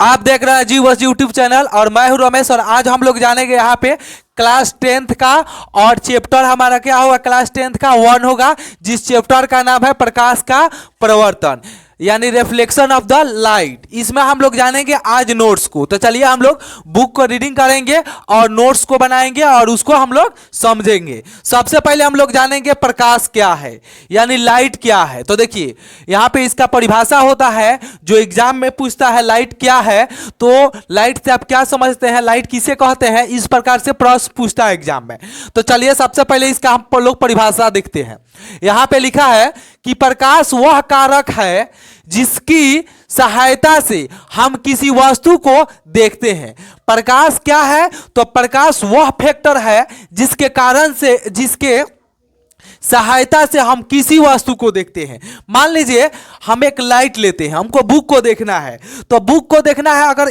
आप देख रहे हैं जी बस यूट्यूब चैनल और मैं हूं रमेश। और आज हम लोग जानेंगे यहाँ पे क्लास 10th का और चैप्टर हमारा क्या होगा, क्लास 10th का 1 होगा, जिस चैप्टर का नाम है प्रकाश का प्रवर्तन यानी रिफ्लेक्शन ऑफ द लाइट। इसमें हम लोग जानेंगे आज नोट्स को। तो चलिए हम लोग बुक को रीडिंग करेंगे और नोट्स को बनाएंगे और उसको हम लोग समझेंगे। सबसे पहले हम लोग जानेंगे प्रकाश क्या है यानी लाइट क्या है। तो देखिए यहाँ पे इसका परिभाषा होता है जो एग्जाम में पूछता है लाइट क्या है। तो लाइट से आप क्या समझते हैं, लाइट किसे कहते हैं, इस प्रकार से प्रश्न पूछता है एग्जाम में। तो चलिए सबसे पहले इसका हम लोग परिभाषा देखते हैं। यहाँ पे लिखा है कि प्रकाश वह कारक है जिसकी सहायता से हम किसी वस्तु को देखते हैं। प्रकाश क्या है, तो प्रकाश वह फैक्टर है जिसके कारण से, जिसके सहायता से हम किसी वस्तु को देखते हैं। मान लीजिए हम एक लाइट लेते हैं, हमको बुक को देखना है। तो बुक को देखना है, अगर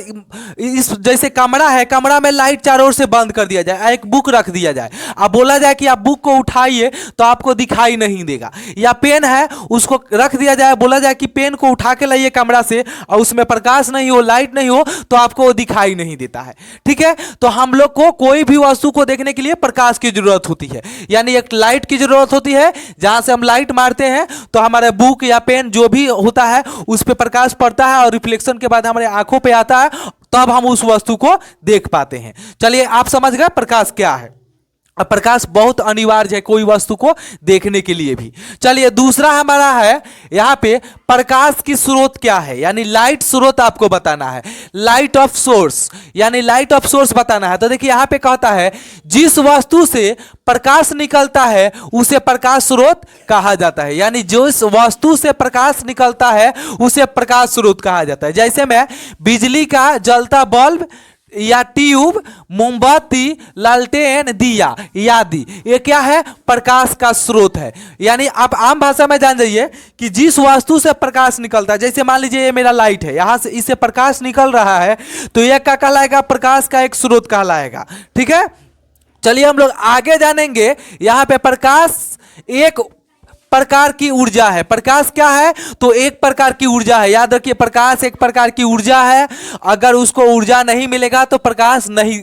इस जैसे कमरा है, कमरा में लाइट चारों ओर से बंद कर दिया जाए, एक बुक रख दिया जाए, अब बोला जाए कि आप बुक को उठाइए तो आपको दिखाई नहीं देगा। या पेन है, उसको रख दिया जाए, बोला जाए कि पेन को उठा के लाइए कमरा से और उसमें प्रकाश नहीं हो, लाइट नहीं हो, तो आपको वो दिखाई नहीं देता है। ठीक है, तो हम लोग को कोई भी वस्तु को देखने के लिए प्रकाश की जरूरत होती है, यानी एक लाइट की जरूरत होती है। जहां से हम लाइट मारते हैं तो हमारे बुक या पेन जो भी होता है उस पे प्रकाश पड़ता है और रिफ्लेक्शन के बाद हमारे आंखों पे आता है, तब हम उस वस्तु को देख पाते हैं। चलिए आप समझ गए प्रकाश क्या है। अब प्रकाश बहुत अनिवार्य है कोई वस्तु को देखने के लिए भी। चलिए दूसरा हमारा है यहाँ पे प्रकाश की स्रोत क्या है, यानी लाइट स्रोत आपको बताना है। लाइट ऑफ सोर्स यानी लाइट ऑफ सोर्स बताना है। तो देखिए यहाँ पे कहता है जिस वस्तु से प्रकाश निकलता है उसे प्रकाश स्रोत कहा जाता है, यानी जिस वस्तु से प्रकाश निकलता है उसे प्रकाश स्रोत कहा जाता है। जैसे में बिजली का जलता बल्ब या ट्यूब, मोमबत्ती, लालटेन, दिया आदि, ये क्या है, प्रकाश का स्रोत है। यानी आप आम भाषा में जान जाइए कि जिस वस्तु से प्रकाश निकलता है, जैसे मान लीजिए ये मेरा लाइट है, यहां से इससे प्रकाश निकल रहा है, तो यह क्या कहलाएगा, प्रकाश का एक स्रोत कहलाएगा। ठीक है, चलिए हम लोग आगे जानेंगे। यहां पे प्रकाश एक प्रकार की ऊर्जा है। प्रकाश क्या है, तो एक प्रकार की ऊर्जा है। याद रखिए प्रकाश एक प्रकार की ऊर्जा है, अगर उसको ऊर्जा नहीं मिलेगा तो प्रकाश नहीं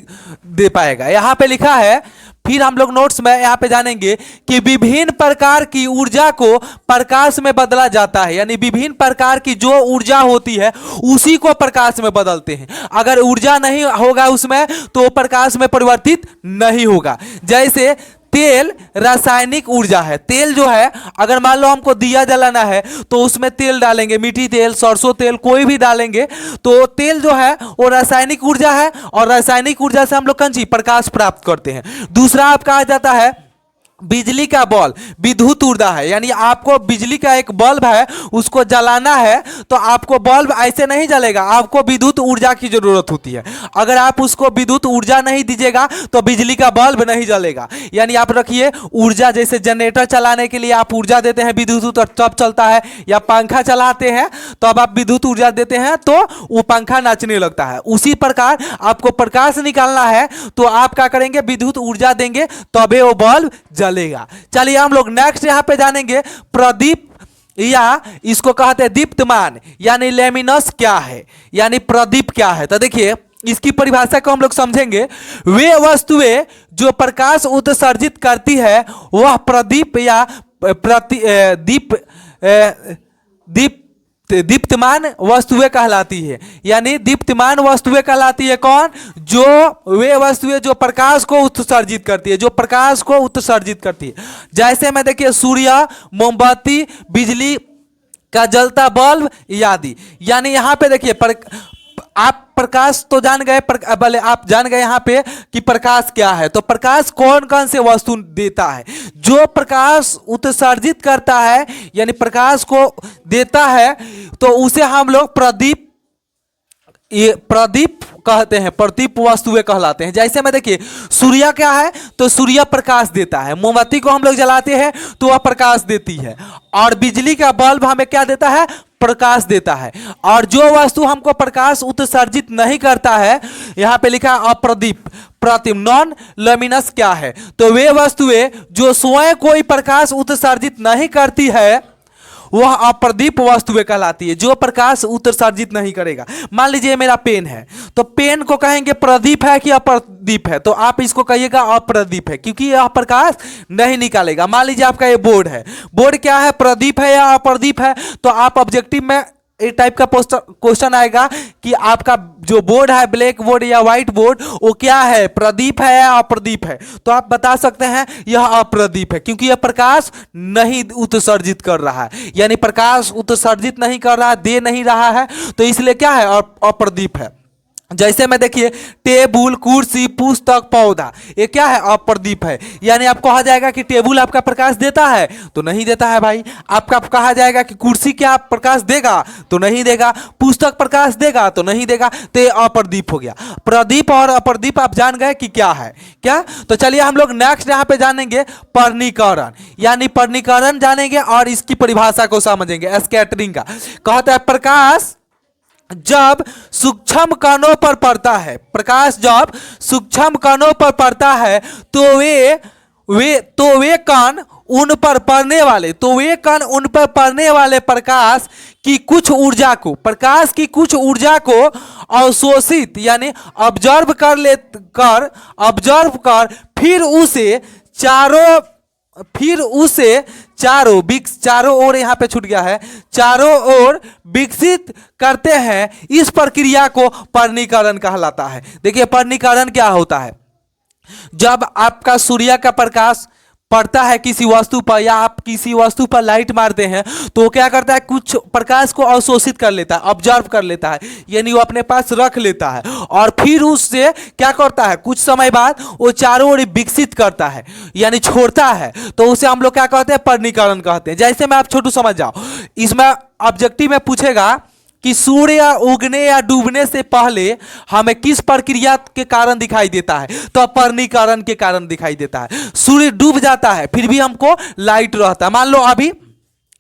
दे पाएगा। यहां पे लिखा है, फिर हम लोग नोट्स में यहां पे जानेंगे कि विभिन्न प्रकार की ऊर्जा को प्रकाश में बदला जाता है, यानी विभिन्न प्रकार की जो ऊर्जा होती है उसी को प्रकाश में बदलते हैं। अगर ऊर्जा नहीं होगा उसमें तो प्रकाश में परिवर्तित नहीं होगा। जैसे तेल रासायनिक ऊर्जा है। तेल जो है, अगर मान लो हमको दिया जलाना है तो उसमें तेल डालेंगे, मीठी तेल, सरसों तेल, कोई भी डालेंगे, तो तेल जो है वो रासायनिक ऊर्जा है और रासायनिक ऊर्जा से हम लोग कौन सी प्रकाश प्राप्त करते हैं। दूसरा आपका आ जाता है बिजली का बल्ब, विद्युत ऊर्जा है, यानी आपको बिजली का एक बल्ब है उसको जलाना है तो आपको बल्ब ऐसे नहीं जलेगा, आपको विद्युत ऊर्जा की जरूरत होती है। अगर आप उसको विद्युत ऊर्जा नहीं दीजिएगा तो बिजली का बल्ब नहीं जलेगा। यानी आप रखिए ऊर्जा, जैसे जनरेटर चलाने के लिए आप ऊर्जा देते हैं विद्युत तब चलता है, या पंखा चलाते हैं तो अब आप विद्युत ऊर्जा देते हैं तो वो पंखा नाचने लगता है। उसी प्रकार आपको प्रकाश निकालना है तो आप क्या करेंगे, विद्युत ऊर्जा देंगे तबे वो बल्ब चलेगा। चलिए हम लोग नेक्स्ट यहां पे जानेंगे प्रदीप, या इसको कहते हैं दीप्तमान, यानी लेमिनस क्या है, यानी प्रदीप क्या है। तो देखिए इसकी परिभाषा को हम लोग समझेंगे। वे वस्तुएं जो प्रकाश उत्सर्जित करती है वह प्रदीप या दीप्तमान वस्तुएं कहलाती है, यानी दीप्तमान वस्तुएं कहलाती है। कौन, जो वे वस्तुएं जो प्रकाश को उत्सर्जित करती है, जो प्रकाश को उत्सर्जित करती है। जैसे में देखिए सूर्य, मोमबत्ती, बिजली का जलता बल्ब आदि। यानी यहां पे देखिए आप प्रकाश तो जान गए, भले आप जान गए यहाँ पे कि प्रकाश क्या है। तो प्रकाश कौन कौन से वस्तु देता है, जो प्रकाश उत्सर्जित करता है यानी प्रकाश को देता है तो उसे हम लोग प्रदीप कहते हैं, प्रदीप वस्तुएं कहलाते हैं। जैसे में देखिए सूर्य क्या है, तो सूर्य प्रकाश देता है। मोमबत्ती को हम लोग जलाते हैं तो वह प्रकाश देती है, और बिजली का बल्ब हमें क्या देता है, प्रकाश देता है। और जो वस्तु हमको प्रकाश उत्सर्जित नहीं करता है, यहां पे लिखा है अप्रदीप, प्रतिम, नॉन लुमिनस क्या है, तो वे वस्तुएं जो स्वयं कोई प्रकाश उत्सर्जित नहीं करती है वह अप्रदीप वस्तुएं कहलाती है, जो प्रकाश उत्सर्जित नहीं करेगा। मान लीजिए मेरा पेन है, तो पेन को कहेंगे प्रदीप है कि अप्रदीप है, तो आप इसको कहिएगा अप्रदीप है, क्योंकि यह प्रकाश नहीं निकालेगा। मान लीजिए आपका ये बोर्ड है, बोर्ड क्या है, प्रदीप है या अप्रदीप है, तो आप ऑब्जेक्टिव में इस टाइप का क्वेश्चन आएगा कि आपका जो बोर्ड है, ब्लैक बोर्ड या व्हाइट बोर्ड, वो क्या है, प्रदीप है या अप्रदीप है, तो आप बता सकते हैं यह अप्रदीप है, क्योंकि यह प्रकाश नहीं उत्सर्जित कर रहा है, यानी प्रकाश उत्सर्जित नहीं कर रहा है, दे नहीं रहा है, तो इसलिए क्या है, अप्रदीप है। जैसे में देखिए टेबुल, कुर्सी, पुस्तक, पौधा, ये क्या है, अप्रदीप है। यानी आप कहा जाएगा कि टेबुल आपका प्रकाश देता है, तो नहीं देता है भाई। आपका कहा जाएगा कि कुर्सी क्या प्रकाश देगा, तो नहीं देगा। पुस्तक प्रकाश देगा, तो नहीं देगा। तो ये अप्रदीप हो गया। प्रदीप और अप्रदीप आप जान गए कि क्या है, क्या। तो चलिए हम लोग नेक्स्ट यहाँ पे जानेंगे पर्णीकरण, यानी पर्णीकरण जानेंगे और इसकी परिभाषा को समझेंगे। स्कैटरिंग का कहता है प्रकाश जब सूक्ष्म कणों पर पड़ता है, प्रकाश जब सूक्ष्म कणों पर पड़ता है तो वे कण उन पर पड़ने वाले, तो वे कण उन पर पड़ने वाले प्रकाश की कुछ ऊर्जा को, प्रकाश की कुछ ऊर्जा को अवशोषित यानी ऑब्जर्व कर फिर उसे चारों ओर यहाँ पे छूट गया है, चारों ओर विकसित करते हैं। इस प्रक्रिया को पर्णीकरण कहलाता है। देखिए पर्णीकरण क्या होता है, जब आपका सूर्य का प्रकाश पड़ता है किसी वस्तु पर, या आप किसी वस्तु पर लाइट मारते हैं, तो वो क्या करता है, कुछ प्रकाश को अवशोषित कर लेता है, ऑब्जर्व कर लेता है, यानी वो अपने पास रख लेता है, और फिर उससे क्या करता है, कुछ समय बाद वो चारों ओर विकसित करता है, यानी छोड़ता है, तो उसे हम लोग क्या कहते हैं, पर्णीकरण कहते हैं। जैसे मैं आप छोटू समझ जाओ, इसमें ऑब्जेक्टिव में पूछेगा कि सूर्य उगने या डूबने से पहले हमें किस प्रक्रिया के कारण दिखाई देता है, तो पर्णीकरण के कारण दिखाई देता है। सूर्य डूब जाता है फिर भी हमको लाइट रहता है। मान लो अभी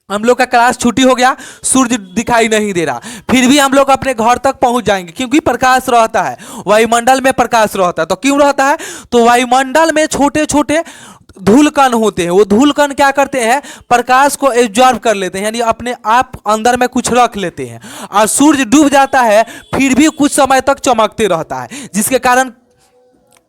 हम लोग का क्लास छुट्टी हो गया, सूर्य दिखाई नहीं दे रहा, फिर भी हम लोग अपने घर तक पहुंच जाएंगे, क्योंकि प्रकाश रहता है, वायुमंडल में प्रकाश रहता है। तो क्यों रहता है, तो वायुमंडल में छोटे छोटे धूल कण होते हैं, वो धूल कण क्या करते हैं, प्रकाश को एब्जॉर्ब कर लेते हैं, यानी अपने आप अंदर में कुछ रख लेते हैं, और सूर्य डूब जाता है फिर भी कुछ समय तक चमकते रहता है, जिसके कारण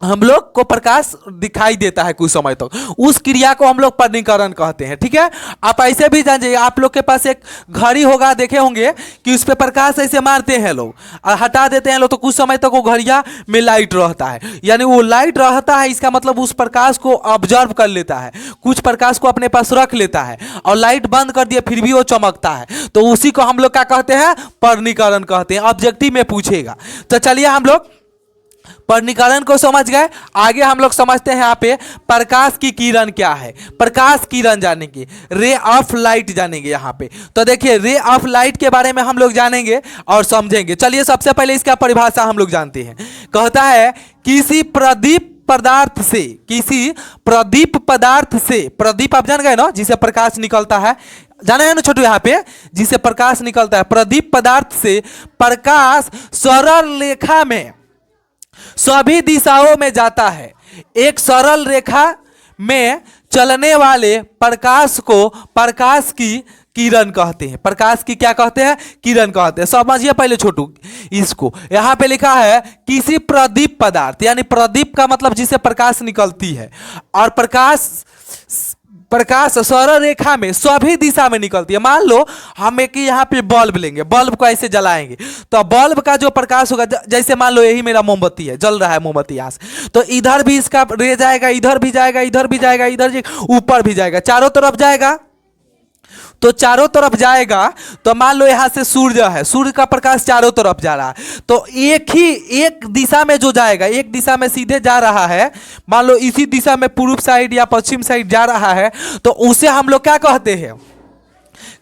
हम लोग को प्रकाश दिखाई देता है कुछ समय तक। उस क्रिया को हम लोग पर्णीकरण कहते हैं। ठीक है, आप ऐसे भी जानिए, आप लोग के पास एक घड़ी होगा, देखे होंगे कि उस पर प्रकाश ऐसे मारते हैं लोग और हटा देते हैं लोग, तो कुछ समय तक वो घड़िया में लाइट रहता है, यानी वो लाइट रहता है, इसका मतलब उस प्रकाश को ऑब्जर्व कर लेता है, कुछ प्रकाश को अपने पास रख लेता है, और लाइट बंद कर दिया फिर भी वो चमकता है, तो उसी को हम लोग क्या कहते हैं, पर्णीकरण कहते हैं। ऑब्जेक्टिव में पूछेगा। तो चलिए हम लोग पर्णीकरण को समझ गए। आगे हम लोग समझते हैं यहाँ पे प्रकाश की किरण क्या है। प्रकाश किरण जानेंगे, रे ऑफ लाइट जानेंगे यहाँ पे। तो देखिए रे ऑफ लाइट के बारे में हम लोग जानेंगे और समझेंगे। चलिए सबसे पहले इसका परिभाषा हम लोग जानते हैं। कहता है किसी प्रदीप पदार्थ से, प्रदीप आप जान गए ना, जिसे प्रकाश निकलता है, जाना है ना छोटू, यहाँ पे जिसे प्रकाश निकलता है, प्रदीप पदार्थ से प्रकाश सरल रेखा में सभी दिशाओं में जाता है। एक सरल रेखा में चलने वाले प्रकाश को प्रकाश की किरण कहते हैं। प्रकाश की क्या कहते हैं, किरण कहते हैं। समझिए पहले छोटू इसको, यहाँ पे लिखा है किसी प्रदीप पदार्थ, यानी प्रदीप का मतलब जिसे प्रकाश निकलती है, और प्रकाश सरल रेखा में सभी दिशा में निकलती है। मान लो हम एक यहाँ पे बल्ब लेंगे, बल्ब को ऐसे जलाएंगे, तो बल्ब का जो प्रकाश होगा, जैसे मान लो यही मेरा मोमबत्ती है, जल रहा है मोमबत्ती यहाँ से, तो इधर भी इसका रे जाएगा, इधर भी जाएगा, इधर भी जाएगा, इधर ऊपर भी जाएगा, चारों तरफ जाएगा। तो चारों तरफ जाएगा, तो मान लो यहाँ से सूर्य है, सूर्य का प्रकाश चारों तरफ जा रहा है, तो एक दिशा में जो जाएगा, एक दिशा में सीधे जा रहा है, मान लो इसी दिशा में पूर्व साइड या पश्चिम साइड जा रहा है, तो उसे हम लोग क्या कहते हैं,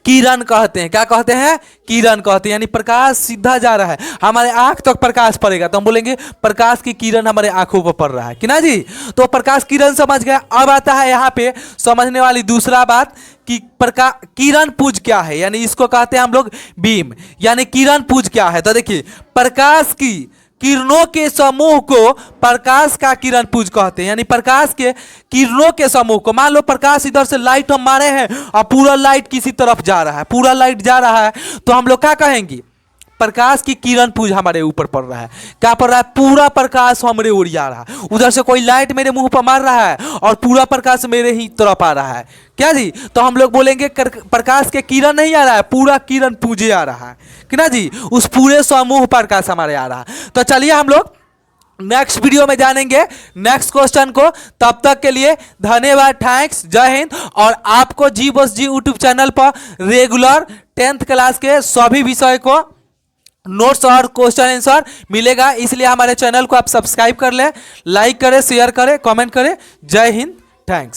किरण कहते हैं। क्या कहते हैं, किरण कहते हैं। यानी प्रकाश सीधा जा रहा है, हमारे आंख तक प्रकाश पड़ेगा तो हम बोलेंगे प्रकाश की किरण हमारे आंखों पर पड़ रहा है, कि ना जी। तो प्रकाश किरण समझ गया। अब आता है यहाँ पे समझने वाली दूसरा बात कि किरण पुंज क्या है, यानी इसको कहते हैं हम लोग बीम, यानी किरण पुंज क्या है। तो देखिए प्रकाश की किरणों के समूह को प्रकाश का किरण पुंज कहते हैं। यानी प्रकाश के किरणों के समूह को, मान लो प्रकाश इधर से लाइट हम मारे हैं और पूरा लाइट किसी तरफ जा रहा है, पूरा लाइट जा रहा है, तो हम लोग क्या कहेंगे, प्रकाश की किरण पुंज हमारे ऊपर पड़ रहा है। क्या पड़ रहा है, पूरा प्रकाश हमारे ओर जा रहा है। उधर से कोई लाइट मेरे मुंह पर मार रहा है और पूरा प्रकाश मेरे ही तरफ आ रहा है, क्या जी, तो हम लोग बोलेंगे प्रकाश के किरण नहीं आ रहा है, पूरा किरण पुंजे आ रहा है, कि ना जी, उस पूरे समूह प्रकाश हमारे आ रहा है। तो चलिए हम लोग नेक्स्ट वीडियो में जानेंगे नेक्स्ट क्वेश्चन को। तब तक के लिए धन्यवाद, थैंक्स, जय हिंद। और आपको जी बस जी यूट्यूब चैनल पर रेगुलर 10th क्लास के सभी विषय को नोट्स और क्वेश्चन आंसर मिलेगा, इसलिए हमारे चैनल को आप सब्सक्राइब कर लें, लाइक करें, शेयर करें, कमेंट करें। जय हिंद, थैंक्स।